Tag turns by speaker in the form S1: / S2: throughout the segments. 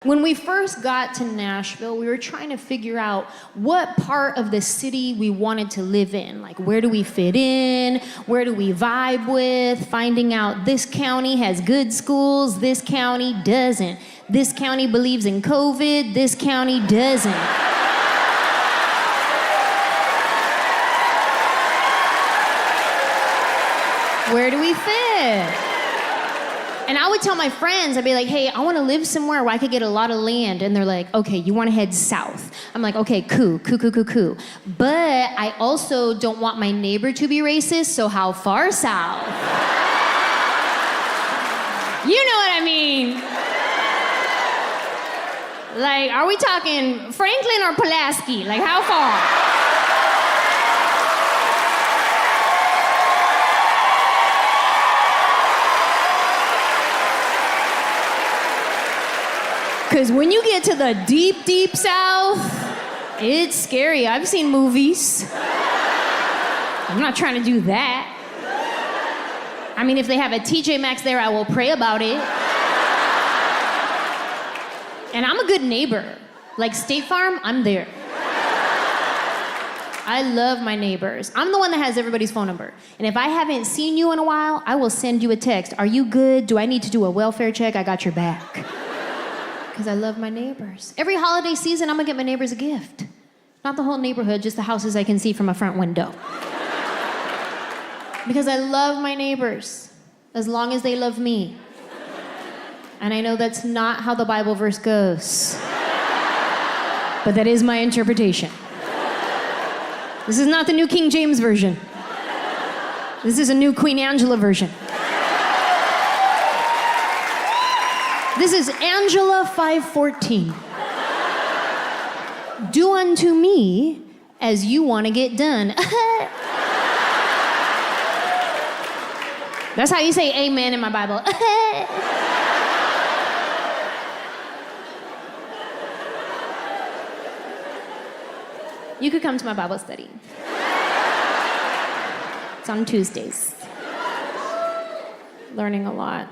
S1: When we first got to Nashville, we were trying to figure out what part of the city we wanted to live in. Like, where do we fit in? Where do we vibe with? Finding out this county has good schools, this county doesn't. This county believes in COVID, this county doesn't. Where do we fit? And I would tell my friends, I'd be like, hey, I want to live somewhere where I could get a lot of land. And they're like, okay, you want to head south. I'm like, okay, cool. But I also don't want my neighbor to be racist, so how far south? You know what I mean. Like, are we talking Franklin or Pulaski? Like, how far? Because when you get to the deep, deep south, it's scary. I've seen movies. I'm not trying to do that. I mean, if they have a TJ Maxx there, I will pray about it. And I'm a good neighbor. Like State Farm, I'm there. I love my neighbors. I'm the one that has everybody's phone number. And if I haven't seen you in a while, I will send you a text. Are you good? Do I need to do a welfare check? I got your back. Because I love my neighbors. Every holiday season, I'm gonna get my neighbors a gift. Not the whole neighborhood, just the houses I can see from a front window. Because I love my neighbors, as long as they love me. And I know that's not how the Bible verse goes. But that is my interpretation. This is not the New King James Version. This is a new Queen Angela version. This is Angela 5:14. Do unto me as you want to get done. That's how you say amen in my Bible. You could come to my Bible study. It's on Tuesdays. Learning a lot.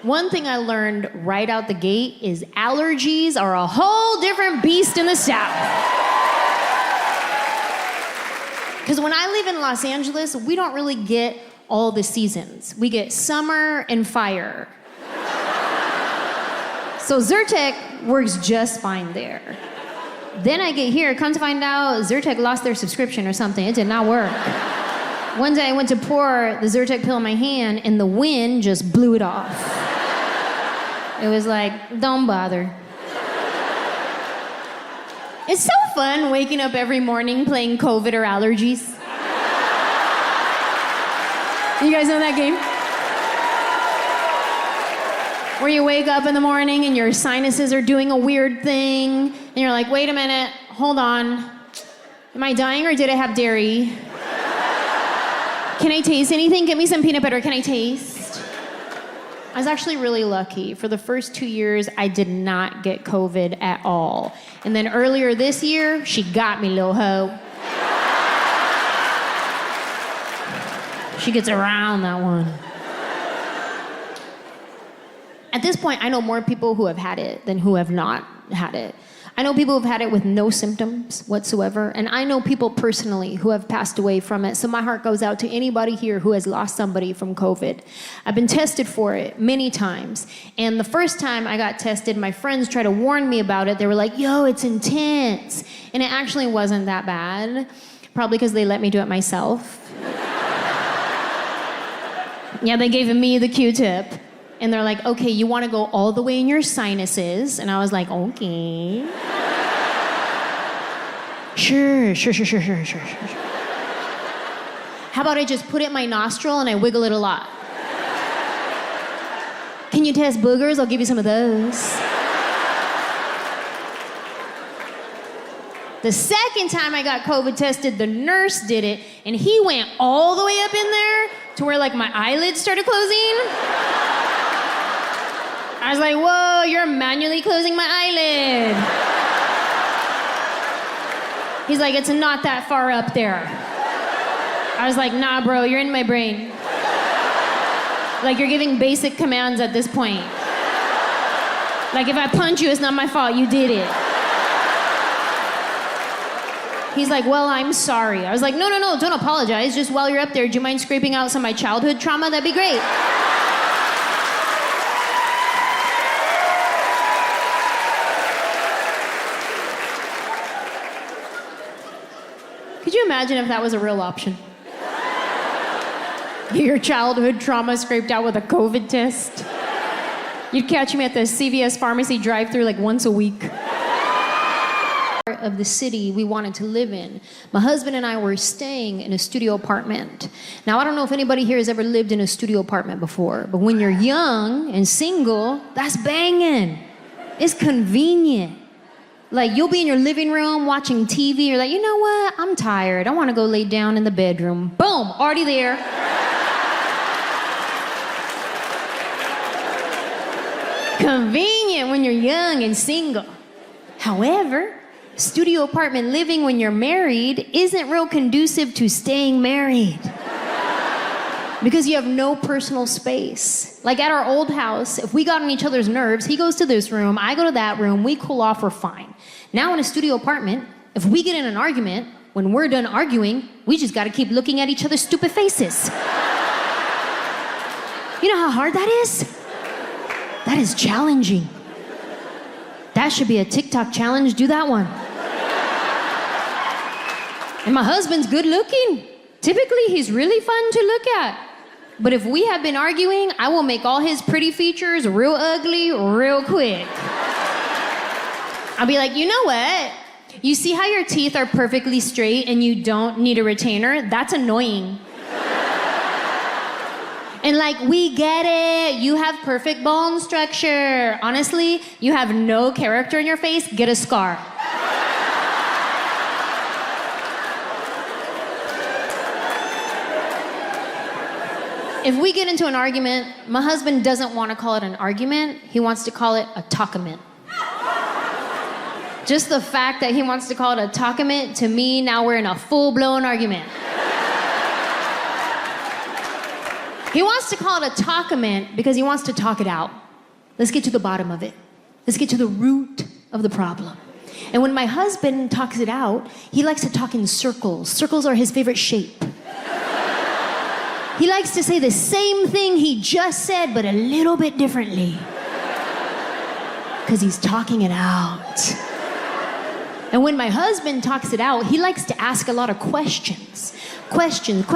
S1: One thing I learned right out the gate is allergies are a whole different beast in the South. Because when I live in Los Angeles, we don't really get all the seasons. We get summer and fire. So Zyrtec works just fine there. Then I get here, come to find out, Zyrtec lost their subscription or something. It did not work. One day I went to pour the Zyrtec pill in my hand and the wind just blew it off. It was like, don't bother. It's so fun waking up every morning playing COVID or allergies. You guys know that game? Where you wake up in the morning and your sinuses are doing a weird thing, and you're like, wait a minute, hold on. Am I dying or did I have dairy? Can I taste anything? Get me some peanut butter. Can I taste? I was actually really lucky. For the first 2 years, I did not get COVID at all. And then earlier this year, she got me, little hoe. She gets around that one. At this point, I know more people who have had it than who have not had it. I know people who've had it with no symptoms whatsoever, and I know people personally who have passed away from it, so my heart goes out to anybody here who has lost somebody from COVID. I've been tested for it many times, and the first time I got tested, my friends tried to warn me about it. They were like, yo, it's intense, and it actually wasn't that bad, probably because they let me do it myself. Yeah, they gave me the Q-tip. And they're like, okay, you want to go all the way in your sinuses? And I was like, okay. Sure. How about I just put it in my nostril and I wiggle it a lot? Can you test boogers? I'll give you some of those. The second time I got COVID tested, the nurse did it, and he went all the way up in there to where like my eyelids started closing. I was like, whoa, you're manually closing my eyelid. He's like, it's not that far up there. I was like, nah, bro, you're in my brain. Like, you're giving basic commands at this point. Like, if I punch you, it's not my fault. You did it. He's like, well, I'm sorry. I was like, no, don't apologize. Just while you're up there, do you mind scraping out some of my childhood trauma? That'd be great. Could you imagine if that was a real option? Get your childhood trauma scraped out with a COVID test? You'd catch me at the CVS pharmacy drive-thru like once a week. Of the city we wanted to live in. My husband and I were staying in a studio apartment. Now, I don't know if anybody here has ever lived in a studio apartment before, but when you're young and single, that's banging. It's convenient. Like, you'll be in your living room watching TV, you're like, you know what? I'm tired. I want to go lay down in the bedroom. Boom, already there. Convenient when you're young and single. However, studio apartment living when you're married isn't real conducive to staying married. Because you have no personal space. Like at our old house, if we got on each other's nerves, he goes to this room, I go to that room, we cool off, we're fine. Now in a studio apartment, if we get in an argument, when we're done arguing, we just gotta keep looking at each other's stupid faces. You know how hard that is? That is challenging. That should be a TikTok challenge, do that one. And my husband's good looking. Typically, he's really fun to look at. But if we have been arguing, I will make all his pretty features real ugly real quick. I'll be like, you know what? You see how your teeth are perfectly straight and you don't need a retainer? That's annoying. And like, we get it. You have perfect bone structure. Honestly, you have no character in your face. Get a scar. If we get into an argument, my husband doesn't want to call it an argument. He wants to call it a talkament. Just the fact that he wants to call it a talkament, to me, now we're in a full-blown argument. He wants to call it a talkament because he wants to talk it out. Let's get to the bottom of it. Let's get to the root of the problem. And when my husband talks it out, he likes to talk in circles. Circles are his favorite shape. He likes to say the same thing he just said, but a little bit differently. Because he's talking it out. And when my husband talks it out, he likes to ask a lot of questions. Questions.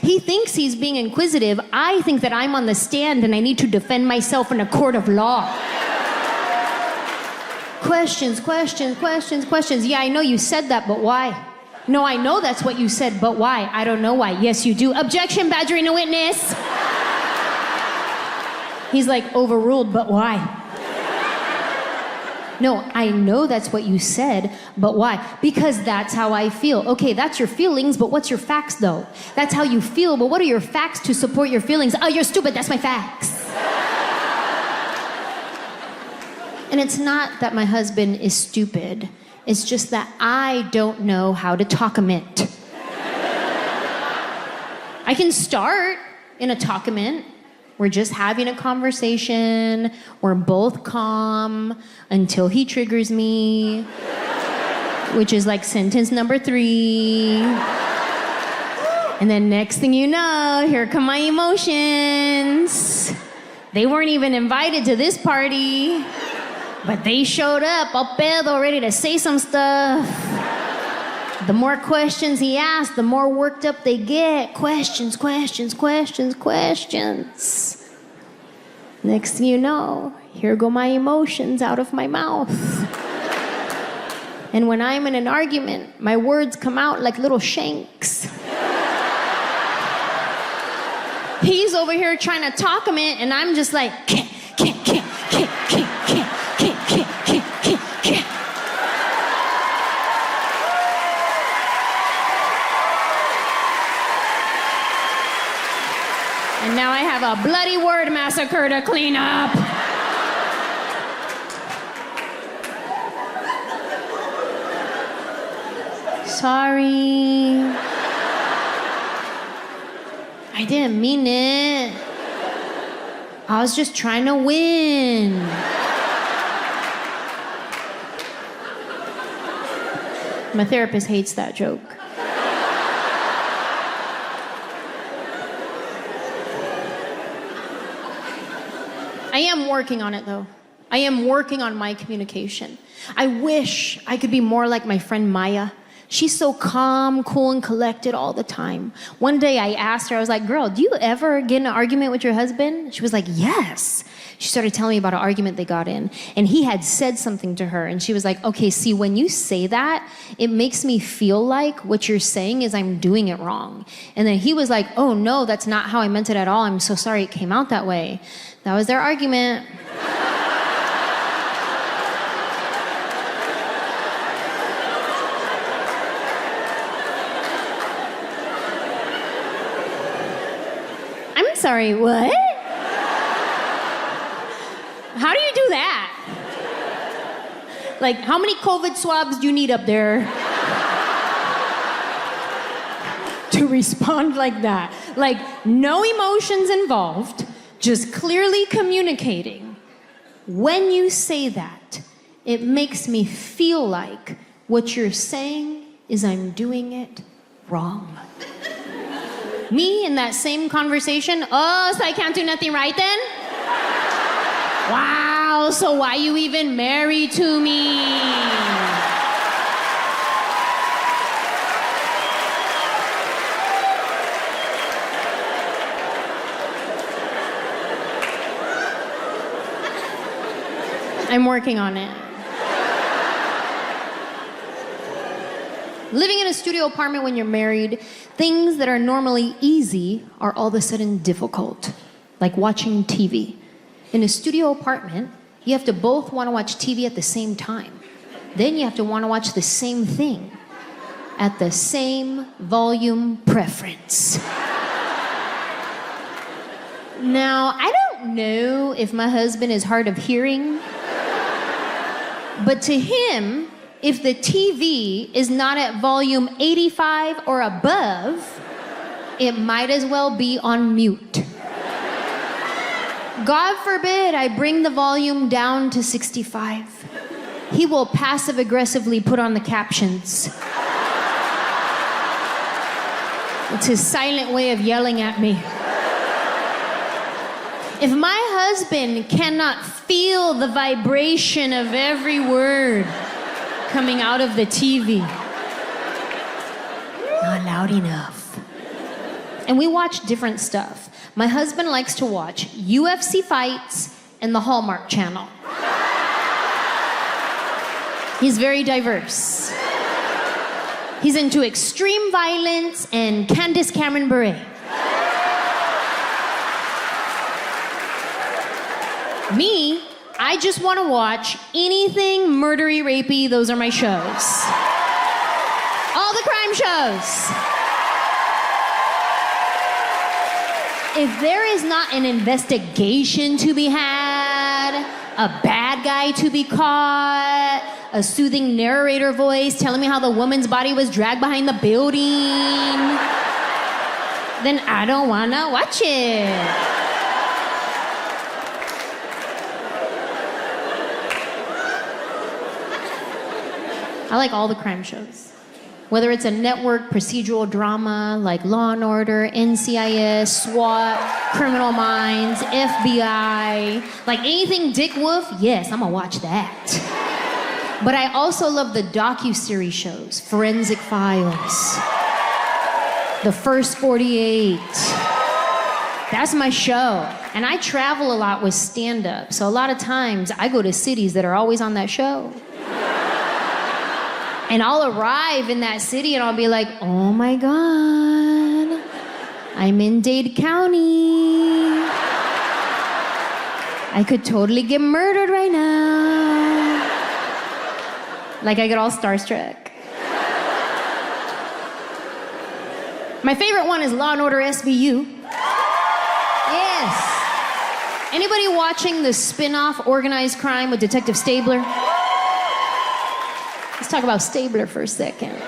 S1: He thinks he's being inquisitive. I think that I'm on the stand and I need to defend myself in a court of law. Questions. Yeah, I know you said that, but why? No, I know that's what you said, but why? I don't know why. Yes, you do. Objection, badgering a witness. He's like, overruled, but why? No, I know that's what you said, but why? Because that's how I feel. Okay, that's your feelings, but what's your facts, though? That's how you feel, but what are your facts to support your feelings? Oh, you're stupid, that's my facts. And it's not that my husband is stupid. It's just that I don't know how to talkament. I can start in a talkament. We're just having a conversation. We're both calm until he triggers me, which is like sentence number 3. And then next thing you know, here come my emotions. They weren't even invited to this party, but they showed up, all pedo, ready to say some stuff. The more questions he asks, the more worked up they get. Questions. Next thing you know, here go my emotions out of my mouth. And when I'm in an argument, my words come out like little shanks. He's over here trying to talkament, and I'm just like, And now I have a bloody word massacre to clean up. Sorry. I didn't mean it. I was just trying to win. My therapist hates that joke. I am working on it, though. I am working on my communication. I wish I could be more like my friend Maya. She's so calm, cool, and collected all the time. One day I asked her, I was like, girl, do you ever get in an argument with your husband? She was like, yes. She started telling me about an argument they got in, and he had said something to her, and she was like, okay, see, when you say that, it makes me feel like what you're saying is I'm doing it wrong. And then he was like, oh, no, that's not how I meant it at all. I'm so sorry it came out that way. That was their argument. I'm sorry, what? How do you do that? Like, how many COVID swabs do you need up there to respond like that? Like, no emotions involved, just clearly communicating. When you say that, it makes me feel like what you're saying is I'm doing it wrong. Me in that same conversation, oh, so I can't do nothing right then? Wow, so why you even married to me? I'm working on it. Living in a studio apartment when you're married, things that are normally easy are all of a sudden difficult, like watching TV. In a studio apartment, you have to both want to watch TV at the same time. Then you have to want to watch the same thing at the same volume preference. Now, I don't know if my husband is hard of hearing, but to him, if the TV is not at volume 85 or above, it might as well be on mute. God forbid I bring the volume down to 65. He will passive-aggressively put on the captions. It's his silent way of yelling at me. If my husband cannot feel the vibration of every word coming out of the TV, not loud enough. And we watch different stuff. My husband likes to watch UFC fights and the Hallmark Channel. He's very diverse. He's into extreme violence and Candace Cameron Bure. Me, I just want to watch anything murdery, rapey. Those are my shows. All the crime shows. If there is not an investigation to be had, a bad guy to be caught, a soothing narrator voice telling me how the woman's body was dragged behind the building, then I don't want to watch it. I like all the crime shows. Whether it's a network procedural drama like Law and Order, NCIS, SWAT, Criminal Minds, FBI, like anything Dick Wolf, yes, I'm gonna watch that. But I also love the docuseries shows, Forensic Files, The First 48. That's my show. And I travel a lot with stand-up, so a lot of times I go to cities that are always on that show. And I'll arrive in that city and I'll be like, oh my God, I'm in Dade County. I could totally get murdered right now. Like I get all starstruck. My favorite one is Law and Order SVU. Yes. Anybody watching the spin-off Organized Crime with Detective Stabler? Let's talk about Stabler for a second.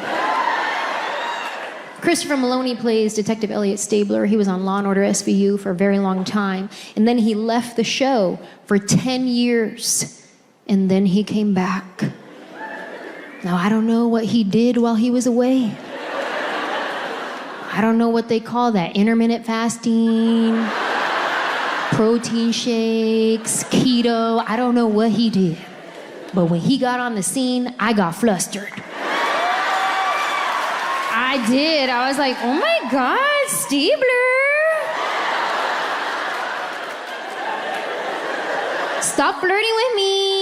S1: Christopher Maloney plays Detective Elliot Stabler. He was on Law & Order SVU for a very long time. And then he left the show for 10 years. And then he came back. Now, I don't know what he did while he was away. I don't know what they call that. Intermittent fasting, protein shakes, keto. I don't know what he did. But when he got on the scene, I got flustered. I did. I was like, oh my God, Stabler. Stop flirting with me.